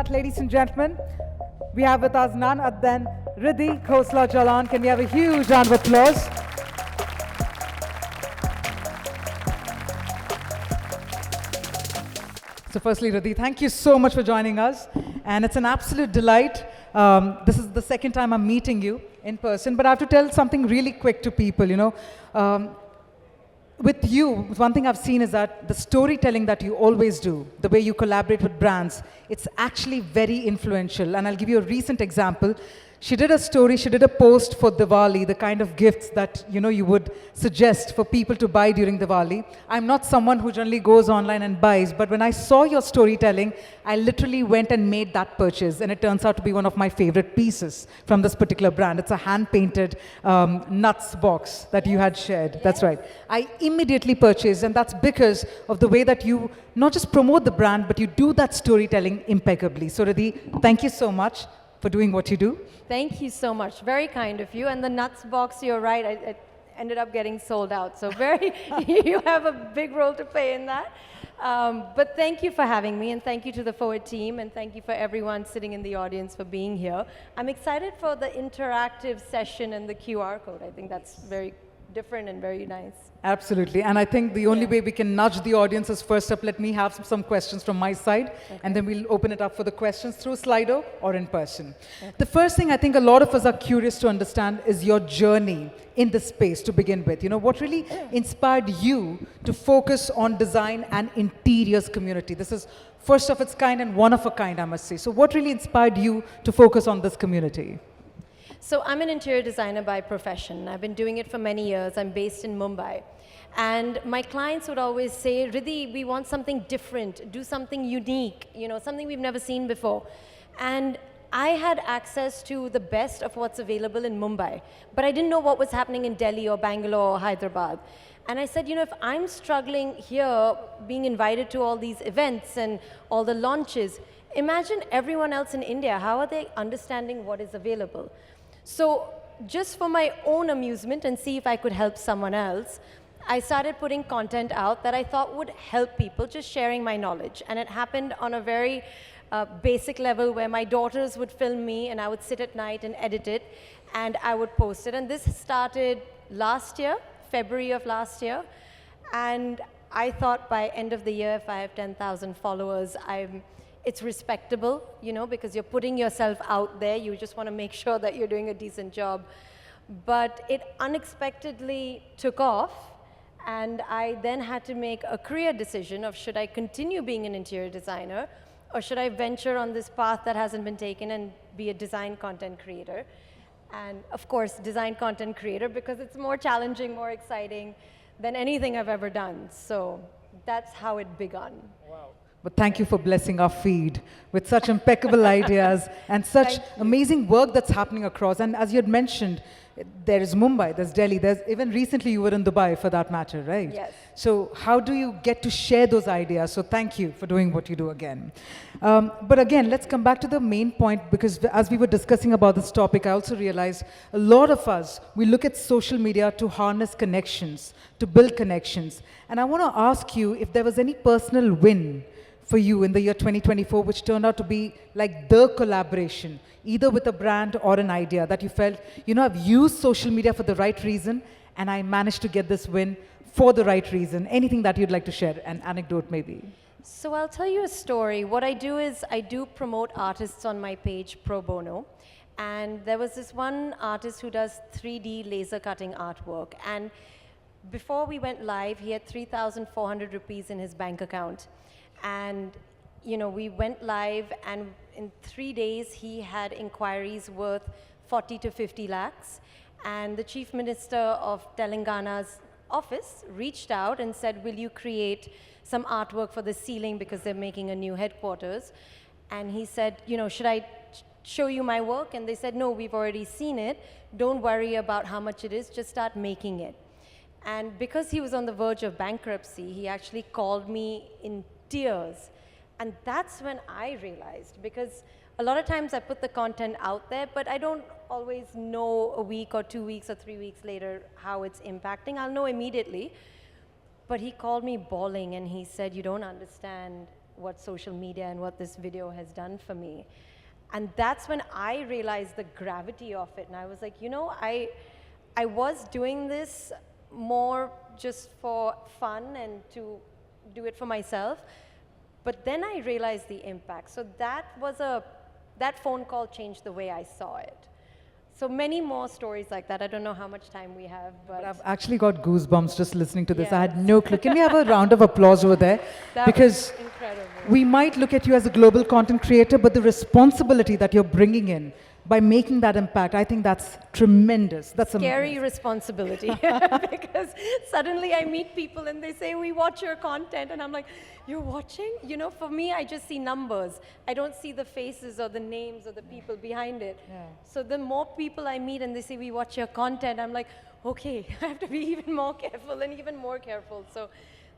that, ladies and gentlemen. We have with us none other than Riddhi Khosla Jalan. Can we have a huge round of applause? So firstly, Riddhi, thank you so much for joining us. And it's an absolute delight. This is the second time I'm meeting you in person, but I have to tell something really quick to people, with you, one thing I've seen is that the storytelling that you always do, the way you collaborate with brands, it's actually very influential. And I'll give you a recent example. She did a story, she did a post for Diwali, the kind of gifts that you would suggest for people to buy during Diwali. I'm not someone who generally goes online and buys, but when I saw your storytelling, I literally went and made that purchase, and it turns out to be one of my favorite pieces from this particular brand. It's a hand-painted nuts box that you had shared. Yes. That's right. I immediately purchased, and that's because of the way that you not just promote the brand, but you do that storytelling impeccably. So Riddhi, thank you so much for doing what you do. Thank you so much. Very kind of you. And the nuts box, you're right, I ended up getting sold out. So you have a big role to play in that. But thank you for having me, and thank you to the FOAID team, and thank you for everyone sitting in the audience for being here. I'm excited for the interactive session and the QR code. I think that's very different and very nice. Absolutely. And I think the only way we can nudge the audience is, first up, let me have some questions from my side, and then we'll open it up for the questions through Slido or in person. Okay. The first thing I think a lot of us are curious to understand is your journey in this space to begin with. What really inspired you to focus on design and interiors community? This is first of its kind and one of a kind, I must say. So what really inspired you to focus on this community? So I'm an interior designer by profession. I've been doing it for many years. I'm based in Mumbai. And my clients would always say, Riddhi, we want something different, do something unique, something we've never seen before. And I had access to the best of what's available in Mumbai, but I didn't know what was happening in Delhi or Bangalore or Hyderabad. And I said, if I'm struggling here, being invited to all these events and all the launches, imagine everyone else in India, how are they understanding what is available? So just for my own amusement and see if I could help someone else, I started putting content out that I thought would help people, just sharing my knowledge. And it happened on a very basic level where my daughters would film me and I would sit at night and edit it and I would post it. And this started last year, February of last year. And I thought by end of the year, if I have 10,000 followers, it's respectable, because you're putting yourself out there. You just want to make sure that you're doing a decent job. But it unexpectedly took off, and I then had to make a career decision of should I continue being an interior designer, or should I venture on this path that hasn't been taken and be a design content creator? And of course, design content creator, because it's more challenging, more exciting than anything I've ever done. So that's how it began. Wow. But thank you for blessing our feed with such impeccable ideas and such amazing work that's happening across. And as you had mentioned, there is Mumbai, there's Delhi, there's even recently you were in Dubai for that matter, right? Yes. So how do you get to share those ideas? So thank you for doing what you do again. But again, let's come back to the main point, because as we were discussing about this topic, I also realized a lot of us, we look at social media to harness connections, to build connections. And I want to ask you if there was any personal win for you in the year 2024, which turned out to be like the collaboration, either with a brand or an idea that you felt, I've used social media for the right reason, and I managed to get this win for the right reason. Anything that you'd like to share, an anecdote maybe? So I'll tell you a story. What I do is I do promote artists on my page pro bono. And there was this one artist who does 3D laser cutting artwork. And before we went live, he had 3,400 rupees in his bank account. And we went live, and in 3 days he had inquiries worth 40 to 50 lakhs. And the Chief Minister of Telangana's office reached out and said, will you create some artwork for the ceiling because they're making a new headquarters? And he said, should I show you my work? And they said, no, we've already seen it. Don't worry about how much it is, just start making it. And because he was on the verge of bankruptcy, he actually called me in tears. And that's when I realized, because a lot of times I put the content out there, but I don't always know a week or 2 weeks or 3 weeks later how it's impacting. I'll know immediately. But he called me bawling and he said, you don't understand what social media and what this video has done for me. And that's when I realized the gravity of it. And I was like, you know, I was doing this more just for fun and to do it for myself. But then I realized the impact. So that phone call changed the way I saw it. So many more stories like that. I don't know how much time we have, but I've actually got goosebumps just listening to this. I Yes. had no clue. Can we have a round of applause over there? that Because was incredible. we might look at you as a global content creator, but the responsibility that you're bringing in by making that impact, I think that's tremendous. That's Scary amazing. responsibility because suddenly I meet people and they say, we watch your content, and I'm like, you're watching? You know, for me, I just see numbers. I don't see the faces or the names or the people behind it. Yeah. So the more people I meet and they say, we watch your content, I'm like, okay, I have to be even more careful and even more careful. So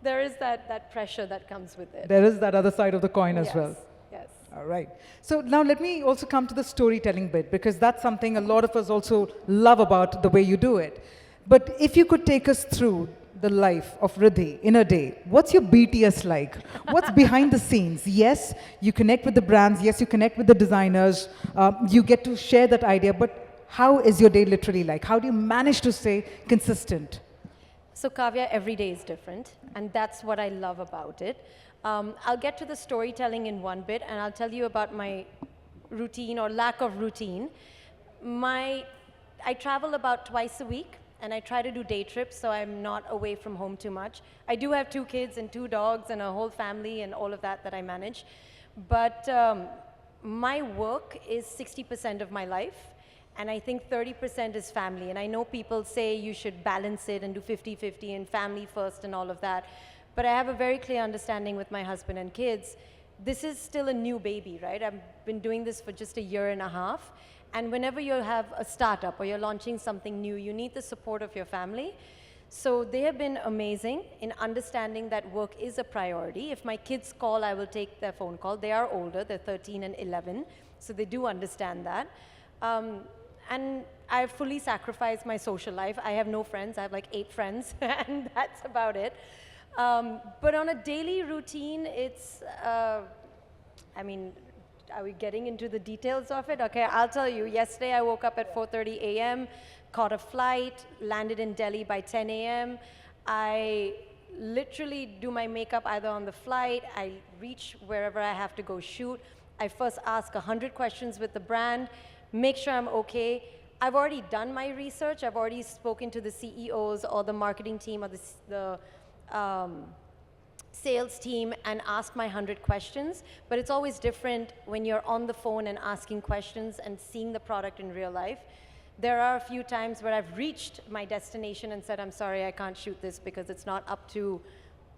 there is that pressure that comes with it. There is that other side of the coin as Yes, well. yes. All right. So now let me also come to the storytelling bit, because that's something a lot of us also love about the way you do it. But if you could take us through the life of Riddhi in a day, what's your BTS like? What's behind the scenes? Yes, you connect with the brands. Yes, you connect with the designers. You get to share that idea. But how is your day literally like? How do you manage to stay consistent? So Kavya, every day is different, and that's what I love about it. I'll get to the storytelling in one bit, and I'll tell you about my routine or lack of routine. I travel about twice a week, and I try to do day trips, so I'm not away from home too much. I do have 2 kids and 2 dogs and a whole family and all of that I manage. But my work is 60% of my life, and I think 30% is family. And I know people say you should balance it and do 50-50 and family first and all of that. But I have a very clear understanding with my husband and kids. This is still a new baby, right? I've been doing this for just a year and a half. And whenever you have a startup or you're launching something new, you need the support of your family. So they have been amazing in understanding that work is a priority. If my kids call, I will take their phone call. They are older, they're 13 and 11, so they do understand that. And I've fully sacrificed my social life. I have no friends, I have like 8 friends, and that's about it. But on a daily routine, it's, I mean, are we getting into the details of it? Okay, I'll tell you. Yesterday, I woke up at 4:30 a.m., caught a flight, landed in Delhi by 10 a.m. I literally do my makeup either on the flight, I reach wherever I have to go shoot. I first ask 100 questions with the brand, make sure I'm okay. I've already done my research. I've already spoken to the CEOs or the marketing team or the sales team and asked my 100 questions, but it's always different when you're on the phone and asking questions and seeing the product in real life. There are a few times where I've reached my destination and said, I'm sorry, I can't shoot this because it's not up to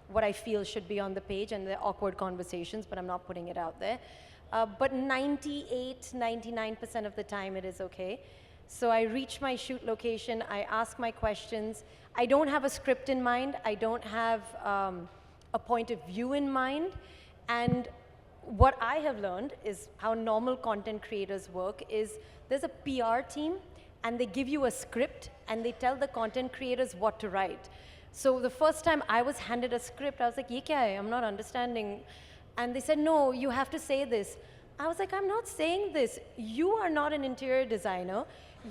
what I feel should be on the page, and they're awkward conversations, but I'm not putting it out there. But 99% of the time it is okay. So I reach my shoot location, I ask my questions. I don't have a script in mind, I don't have a point of view in mind. And what I have learned is how normal content creators work is there's a PR team and they give you a script and they tell the content creators what to write. So the first time I was handed a script, I was like, ye kya hai? I'm not understanding. And they said, no, you have to say this. I was like, I'm not saying this. You are not an interior designer.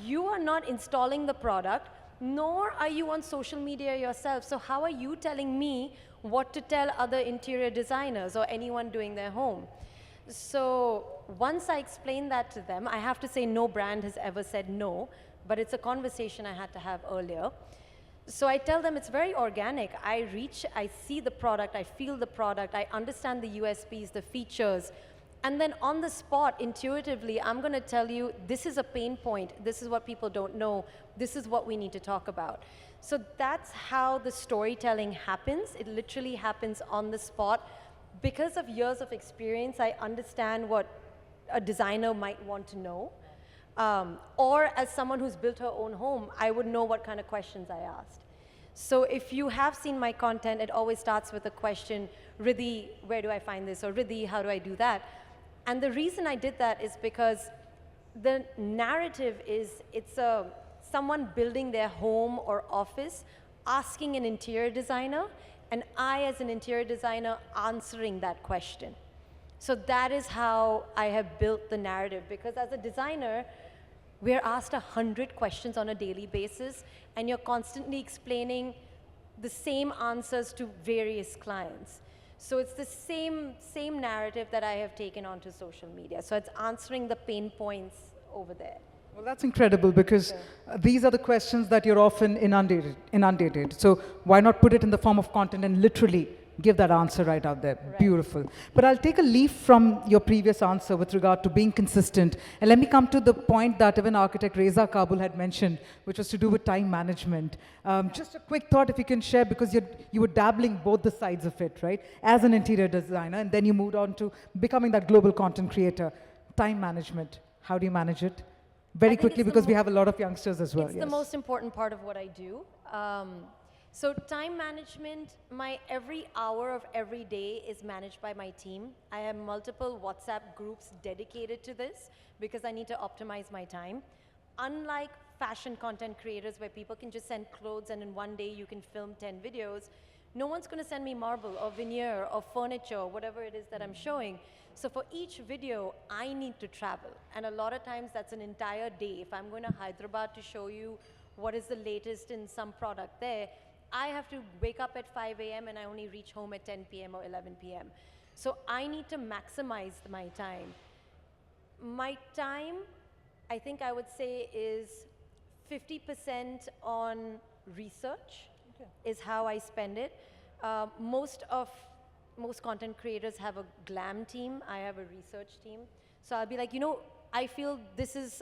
You are not installing the product, nor are you on social media yourself. So how are you telling me what to tell other interior designers or anyone doing their home? So once I explained that to them, I have to say no brand has ever said no, but it's a conversation I had to have earlier. So I tell them it's very organic. I reach, I see the product, I feel the product, I understand the USPs, the features, and then on the spot, intuitively, I'm going to tell you, this is a pain point, this is what people don't know, this is what we need to talk about. So that's how the storytelling happens. It literally happens on the spot. Because of years of experience, I understand what a designer might want to know. Or as someone who's built her own home, I would know what kind of questions I asked. So if you have seen my content, it always starts with a question, Riddhi, where do I find this? Or Riddhi, how do I do that? And the reason I did that is because the narrative is, it's someone building their home or office, asking an interior designer, and I as an interior designer answering that question. So that is how I have built the narrative, because as a designer, we're asked 100 questions on a daily basis, and you're constantly explaining the same answers to various clients. So it's the same narrative that I have taken onto social media. So it's answering the pain points over there. Well, that's incredible because these are the questions that you're often inundated. So why not put it in the form of content and literally give that answer right out there? Right. Beautiful. But I'll take a leaf from your previous answer with regard to being consistent. And let me come to the point that even architect Reza Kabul had mentioned, which was to do with time management. Just a quick thought if you can share, because you were dabbling both the sides of it, right? As an interior designer, and then you moved on to becoming that global content creator. Time management, how do you manage it? Very quickly, because we have a lot of youngsters as well. It's the most important part of what I do. So time management, my every hour of every day is managed by my team. I have multiple WhatsApp groups dedicated to this because I need to optimize my time. Unlike fashion content creators where people can just send clothes and in one day you can film 10 videos, no one's going to send me marble or veneer or furniture or whatever it is that I'm showing. So for each video, I need to travel. And a lot of times that's an entire day. If I'm going to Hyderabad to show you what is the latest in some product there, I have to wake up at 5 a.m. and I only reach home at 10 p.m. or 11 p.m. So I need to maximize my time. My time, I think I would say, is 50% on research, is how I spend it. Most content creators have a glam team. I have a research team. So I'll be like, I feel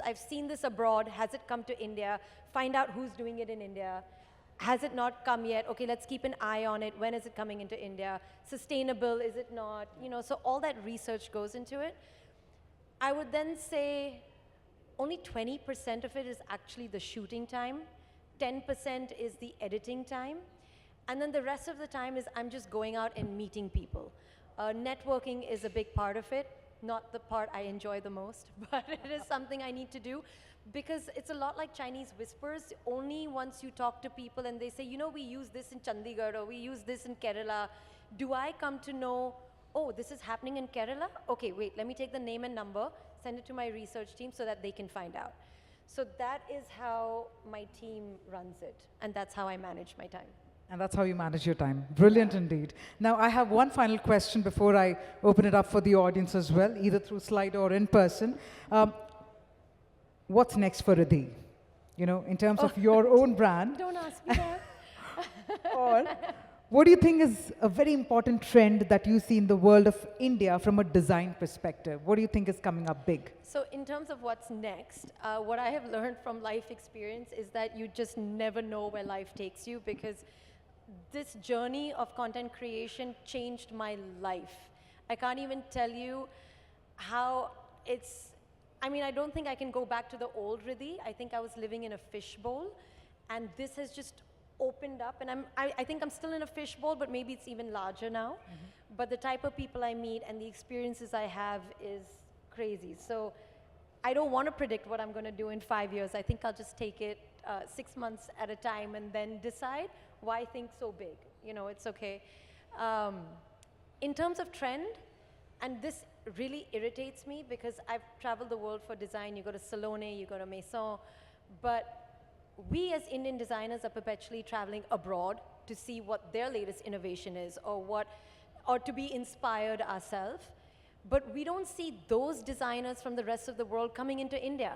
I've seen this abroad. Has it come to India? Find out who's doing it in India. Has it not come yet? Okay, let's keep an eye on it. When is it coming into India? Sustainable, is it not? So all that research goes into it. I would then say only 20% of it is actually the shooting time. 10% is the editing time. And then the rest of the time is I'm just going out and meeting people. Networking is a big part of it. Not the part I enjoy the most, but it is something I need to do. Because it's a lot like Chinese whispers. Only once you talk to people and they say, we use this in Chandigarh or we use this in Kerala, do I come to know, oh, this is happening in Kerala? Okay, wait, let me take the name and number, send it to my research team so that they can find out. So that is how my team runs it, and that's how I manage my time. And that's how you manage your time. Brilliant indeed. Now, I have one final question before I open it up for the audience as well, either through slide or in person. What's next for Riddhi? In terms of your own brand. Don't ask me that. Or what do you think is a very important trend that you see in the world of India from a design perspective? What do you think is coming up big? So in terms of what's next, what I have learned from life experience is that you just never know where life takes you, because this journey of content creation changed my life. I can't even tell you how I don't think I can go back to the old Riddhi. I think I was living in a fishbowl, and this has just opened up, and I think I'm still in a fishbowl, but maybe it's even larger now. Mm-hmm. But the type of people I meet and the experiences I have is crazy. So I don't want to predict what I'm going to do in 5 years. I think I'll just take it 6 months at a time and then decide. Why think so big? It's okay. In terms of trend, and this really irritates me because I've traveled the world for design. You go to Salone, you go to Maison, but we as Indian designers are perpetually traveling abroad to see what their latest innovation is, or to be inspired ourselves. But we don't see those designers from the rest of the world coming into India.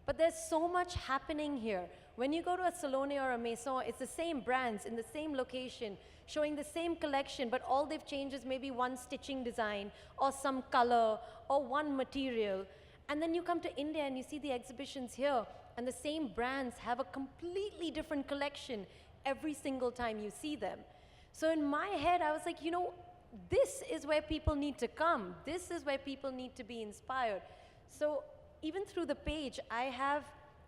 But there's so much happening here. When you go to a Salone or a Maison, it's the same brands in the same location, showing the same collection, but all they've changed is maybe one stitching design or some color or one material. And then you come to India and you see the exhibitions here, and the same brands have a completely different collection every single time you see them. So in my head, I was like, this is where people need to come. This is where people need to be inspired. So even through the page, I have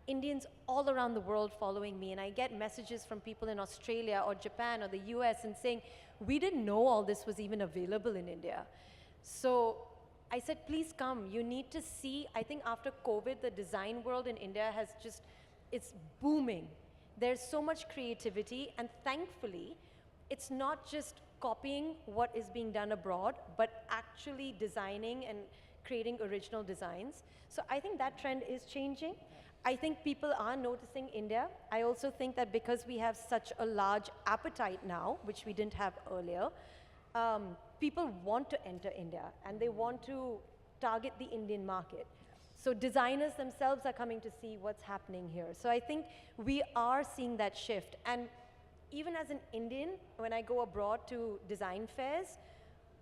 Indians all around the world following me, and I get messages from people in Australia or Japan or the US and saying, we didn't know all this was even available in India. So I said, please come. You need to see, I think after COVID, the design world in India it's booming. There's so much creativity, and thankfully, it's not just copying what is being done abroad, but actually designing and creating original designs. So I think that trend is changing. I think people are noticing India. I also think that because we have such a large appetite now, which we didn't have earlier, people want to enter India and they want to target the Indian market. So designers themselves are coming to see what's happening here. So I think we are seeing that shift. And even as an Indian, when I go abroad to design fairs,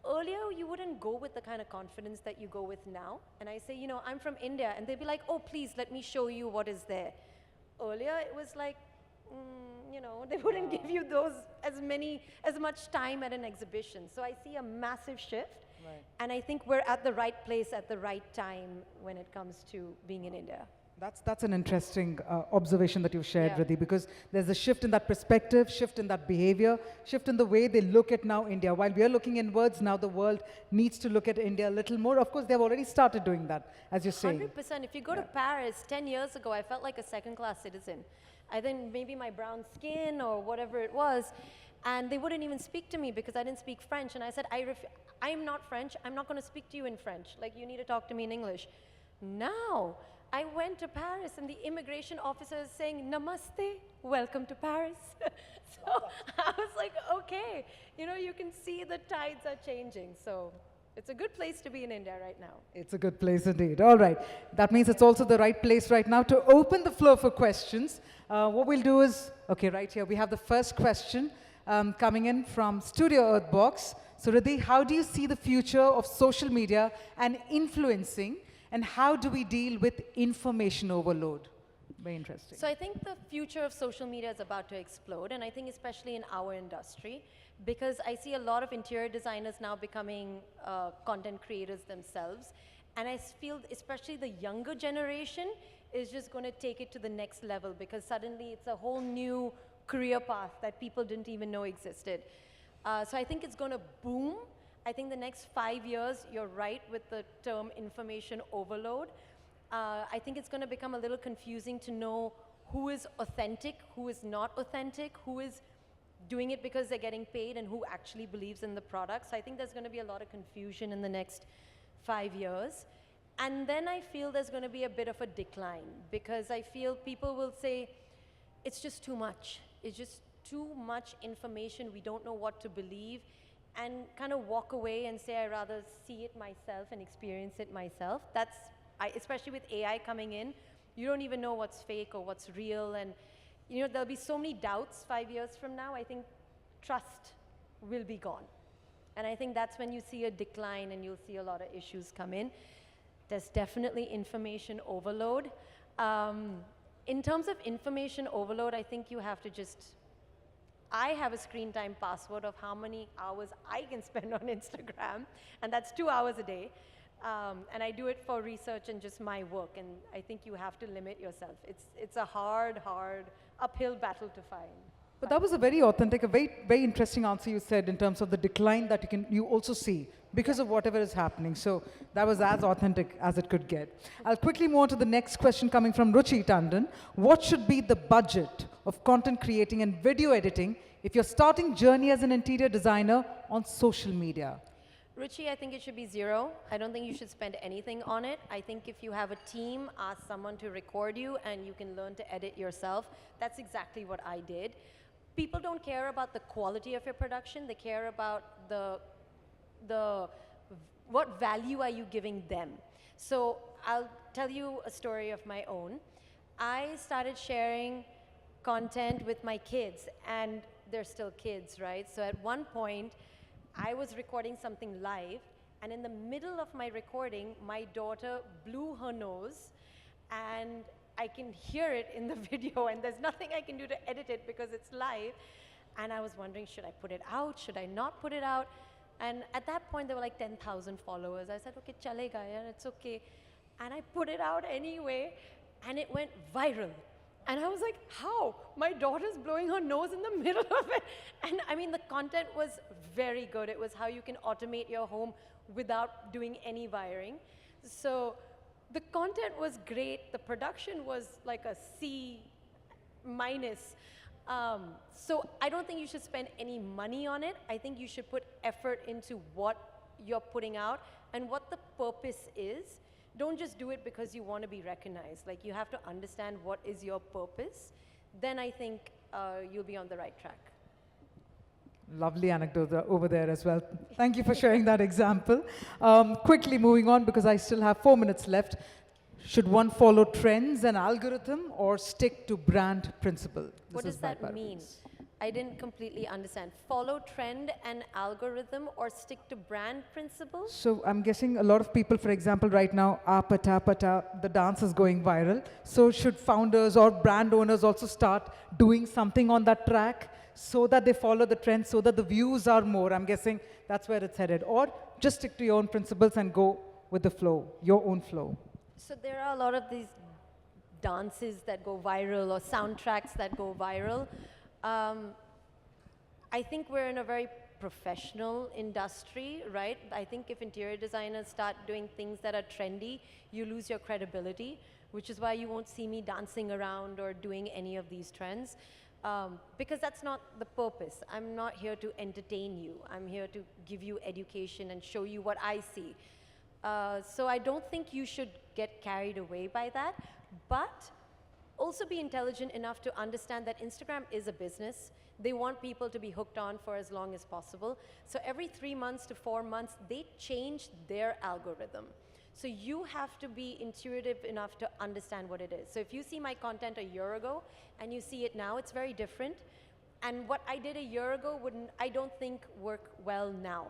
earlier you wouldn't go with the kind of confidence that you go with now. And I say, you know, I'm from India, and they'd be like, oh, please let me show you what is there. Earlier it was like, you know, they wouldn't give you as much time at an exhibition. So I see a massive shift. Right. And I think we're at the right place at the right time when it comes to being in India. That's an interesting observation that you've shared, Yeah. Riddhi, because there's a shift in that perspective, shift in that behavior, shift in the way they look at now India. While we are looking inwards, now the world needs to look at India a little more. Of course, they've already started doing that, as you're saying. 100%. If you go to Paris 10 years ago, I felt like a second-class citizen. I think maybe my brown skin or whatever it was, and they wouldn't even speak to me because I didn't speak French. And I said, I'm not French. I'm not going to speak to you in French. Like, you need to talk to me in English. Now, I went to Paris and the immigration officer is saying, Namaste, welcome to Paris. So I was like, okay, you know, you can see the tides are changing. So it's a good place to be in India right now. It's a good place indeed. All right. That means it's also the right place right now to open the floor for questions. What we'll do is, okay, right here, we have the first question coming in from Studio Earthbox. So Riddhi, how do you see the future of social media and influencing, and how do we deal with information overload? Very interesting. So I think the future of social media is about to explode, and I think especially in our industry, because I see a lot of interior designers now becoming content creators themselves, and I feel especially the younger generation is just going to take it to the next level, because suddenly it's a whole new career path that people didn't even know existed. So I think it's going to boom. I think the next 5 years, you're right with the term information overload. I think it's going to become a little confusing to know who is authentic, who is not authentic, who is doing it because they're getting paid, and who actually believes in the product. So I think there's going to be a lot of confusion in the next 5 years. And then I feel there's going to be a bit of a decline, because I feel people will say, it's just too much. It's just too much information. We don't know what to believe, and kind of walk away and say, I'd rather see it myself and experience it myself. Especially with AI coming in, you don't even know what's fake or what's real. And you know, there'll be so many doubts 5 years from now. I think trust will be gone. And I think that's when you see a decline and you'll see a lot of issues come in. There's definitely information overload. In terms of information overload, I think you have to I have a screen time password of how many hours I can spend on Instagram, and that's 2 hours a day. And I do it for research and just my work, and I think you have to limit yourself. It's a hard uphill battle to find. But that was a very authentic, a very interesting answer you said in terms of the decline that you also see because of whatever is happening. So that was as authentic as it could get. I'll quickly move on to the next question coming from Ruchi Tandon. What should be the budget of content creating and video editing if you're starting journey as an interior designer on social media? Ruchi, I think it should be zero. I don't think you should spend anything on it. I think if you have a team, ask someone to record you and you can learn to edit yourself. That's exactly what I did. People don't care about the quality of your production. They care about what value are you giving them. So I'll tell you a story of my own. I started sharing content with my kids, and they're still kids, right? So at one point, I was recording something live, and in the middle of my recording, my daughter blew her nose, and I can hear it in the video, and there's nothing I can do to edit it because it's live. And I was wondering, should I put it out? Should I not put it out? And at that point, there were like 10,000 followers. I said, okay, chalega, yeah, it's okay. And I put it out anyway, and it went viral. And I was like, how? My daughter's blowing her nose in the middle of it. And I mean, the content was very good. It was how you can automate your home without doing any wiring. So the content was great. The production was like a C minus. So I don't think you should spend any money on it. I think you should put effort into what you're putting out and what the purpose is. Don't just do it because you want to be recognized. Like, you have to understand what is your purpose. Then I think you'll be on the right track. Lovely anecdote over there as well. Thank you for sharing that example. Quickly moving on, because I still have 4 minutes left. Should one follow trends and algorithm or stick to brand principle? What does that mean? I didn't completely understand. Follow trend and algorithm or stick to brand principles? So I'm guessing a lot of people, for example, right now, Apata Pata, the dance is going viral. So should founders or brand owners also start doing something on that track so that they follow the trend, so that the views are more? I'm guessing that's where it's headed. Or just stick to your own principles and go with the flow, your own flow. So there are a lot of these dances that go viral or soundtracks that go viral. I think we're in a very professional industry, right? I think if interior designers start doing things that are trendy, you lose your credibility, which is why you won't see me dancing around or doing any of these trends. Because that's not the purpose. I'm not here to entertain you. I'm here to give you education and show you what I see. So I don't think you should get carried away by that, but also be intelligent enough to understand that Instagram is a business. They want people to be hooked on for as long as possible. So every 3 months to 4 months, they change their algorithm. So you have to be intuitive enough to understand what it is. So if you see my content a year ago and you see it now, it's very different. And what I did a year ago wouldn't, I don't think, work well now.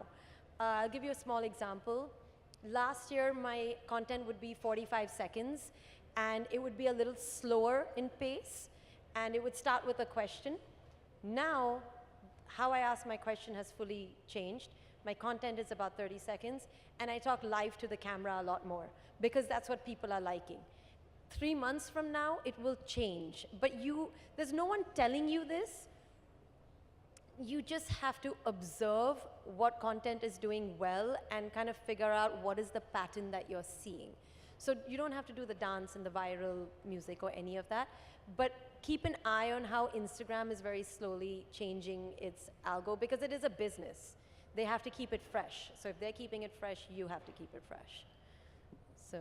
I'll give you a small example. Last year, my content would be 45 seconds, and it would be a little slower in pace, and it would start with a question. Now, how I ask my question has fully changed. My content is about 30 seconds, and I talk live to the camera a lot more, because that's what people are liking. 3 months from now, it will change, but there's no one telling you this. You just have to observe what content is doing well and kind of figure out what is the pattern that you're seeing. So you don't have to do the dance and the viral music or any of that, but keep an eye on how Instagram is very slowly changing its algo, because it is a business. They have to keep it fresh. So if they're keeping it fresh, you have to keep it fresh. So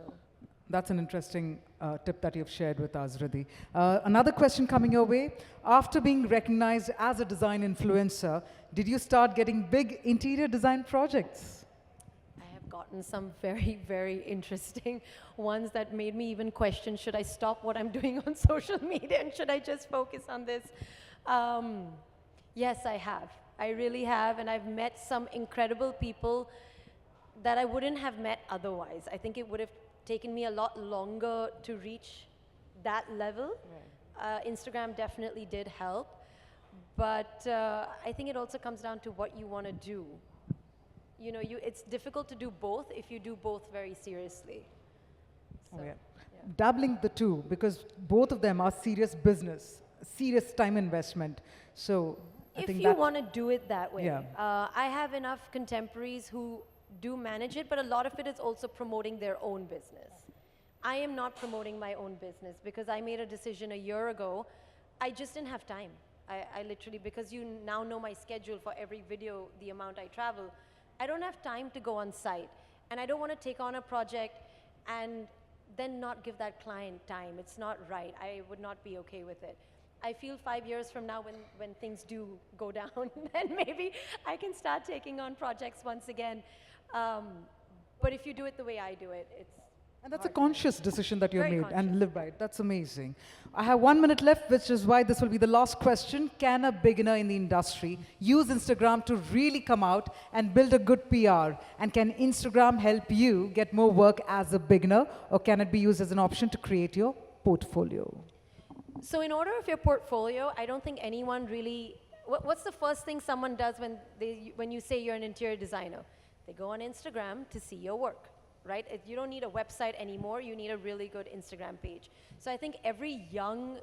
that's an interesting tip that you've shared with us, Riddhi. Another question coming your way. After being recognized as a design influencer, did you start getting big interior design projects? I have gotten some very, very interesting ones that made me even question, should I stop what I'm doing on social media and should I just focus on this? Yes, I have. I really have, and I've met some incredible people that I wouldn't have met otherwise. I think it would have taken me a lot longer to reach that level. Right. Instagram definitely did help, but I think it also comes down to what you want to do. You know, it's difficult to do both if you do both very seriously. So, oh, yeah. Dabbling the two, because both of them are serious business, serious time investment. So I think if you want to do it that way, yeah. I have enough contemporaries who do manage it, but a lot of it is also promoting their own business. I am not promoting my own business because I made a decision a year ago. I just didn't have time. I literally, because you now know my schedule for every video, the amount I travel, I don't have time to go on site. And I don't want to take on a project and then not give that client time. It's not right. I would not be okay with it. I feel 5 years from now when things do go down, then maybe I can start taking on projects once again. But if you do it the way I do it, it's and that's a conscious decision that you've Very made conscious. and live by it. That's amazing. I have 1 minute left, which is why this will be the last question. Can a beginner in the industry use Instagram to really come out and build a good PR? And can Instagram help you get more work as a beginner, or can it be used as an option to create your portfolio? So in order of your portfolio, I don't think anyone really, what's the first thing someone does when you say you're an interior designer? They go on Instagram to see your work, right? You don't need a website anymore, you need a really good Instagram page. So I think every young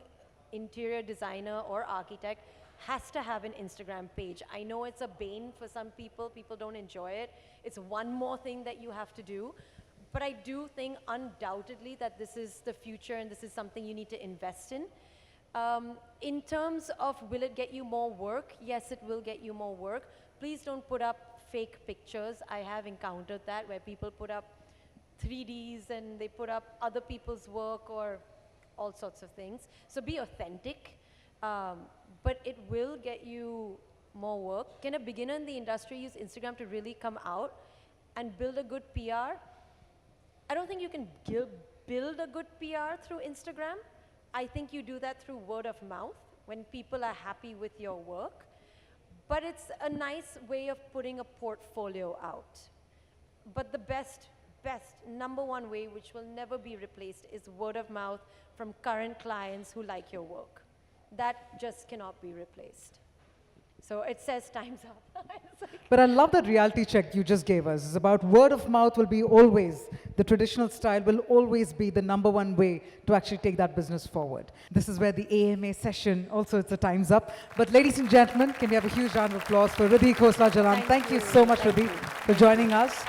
interior designer or architect has to have an Instagram page. I know it's a bane for some people don't enjoy it. It's one more thing that you have to do. But I do think undoubtedly that this is the future and this is something you need to invest in. In terms of will it get you more work? Yes, it will get you more work. Please don't put up fake pictures. I have encountered that where people put up 3Ds and they put up other people's work or all sorts of things. So be authentic, but it will get you more work. Can a beginner in the industry use Instagram to really come out and build a good PR? I don't think you can build a good PR through Instagram. I think you do that through word of mouth when people are happy with your work. But it's a nice way of putting a portfolio out. But the best, number one way, which will never be replaced, is word of mouth from current clients who like your work. That just cannot be replaced. So it says time's up. It's like, But I love that reality check you just gave us. It's about word of mouth will be always, the traditional style will always be the number one way to actually take that business forward. This is where the AMA session, also it's the time's up. But ladies and gentlemen, can we have a huge round of applause for Riddhi Khosla Jalan? Thank you so much, Thank Riddhi, you. for joining us.